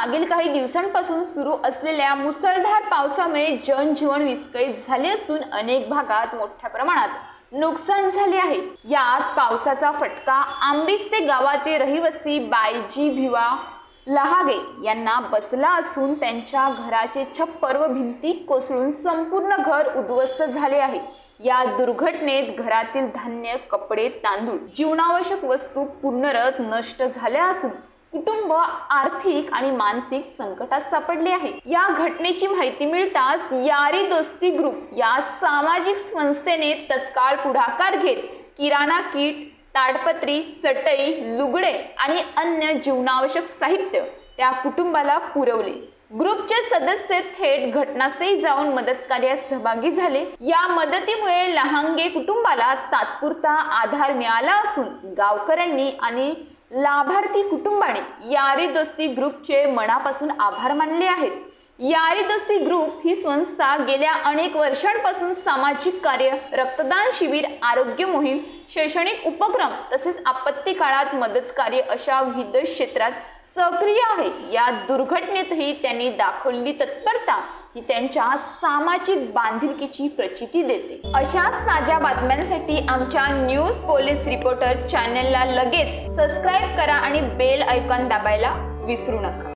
मागील काही दिवसांपासून सुरू असलेल्या मुसळधार पावसामुळे जनजीवन विस्कळीत झाले असून अनेक भागात मोठ्या प्रमाणात नुकसान झाले आहे। यात पावसाचा फटका आंबिस्ते गावातील रहिवासी बायजी भिवा लहागे यांना बसला असून त्यांच्या घराचे छप्पर व भिंती कोसळून संपूर्ण घर उद्ध्वस्त झाले आहे। या दुर्घटनेत घरातील धान्य, कपडे, तांदूळ, जीवनावश्यक वस्तू पूर्णतः नष्ट झाल्या असून कुटुंब आर्थिक आणि मानसिक संकटात सापडले आहे। या घटनेची माहिती मिळताच यारी दोस्ती ग्रुप या सामाजिक संस्थेने तत्काळ पुढाकार घेत किराणा किट, ताडपत्री, चटई, लुगडे आणि अन्य जीवनावश्यक साहित्य त्या कुटुंबाला पुरवले। ग्रुपचे सदस्य थेट घटनास्थळी जाऊन मदत कार्यात सहभागी झाले। या मदतीमुळे लहांगे कुटुंबाला तात्पुरता आधार मिळाला असून गावकऱ्यांनी आणि लाभार्थी कुटुंबाने यारी दोस्ती ग्रुपचे मनापासून आभार मानले आहेत। यारी दोस्ती ग्रुप ही संस्था गेल्या अनेक वर्षांपासून सामाजिक कार्य, रक्तदान शिबिर, आरोग्य मोहीम, शैक्षणिक उपक्रम तसेच आपत्ती काळात मदत कार्य अशा विविध क्षेत्रात सक्रिय आहे। या दुर्घटनेतही त्यांनी दाखवलेली तत्परता ही त्यांच्या सामाजिक बांधिलकीची प्रचिती देते। अशाच ताज्या बातम्यांसाठी आमच्या न्यूज पोलीस रिपोर्टर चॅनलला लगेच सबस्क्राइब करा आणि बेल आयकॉन दाबायला विसरू नका।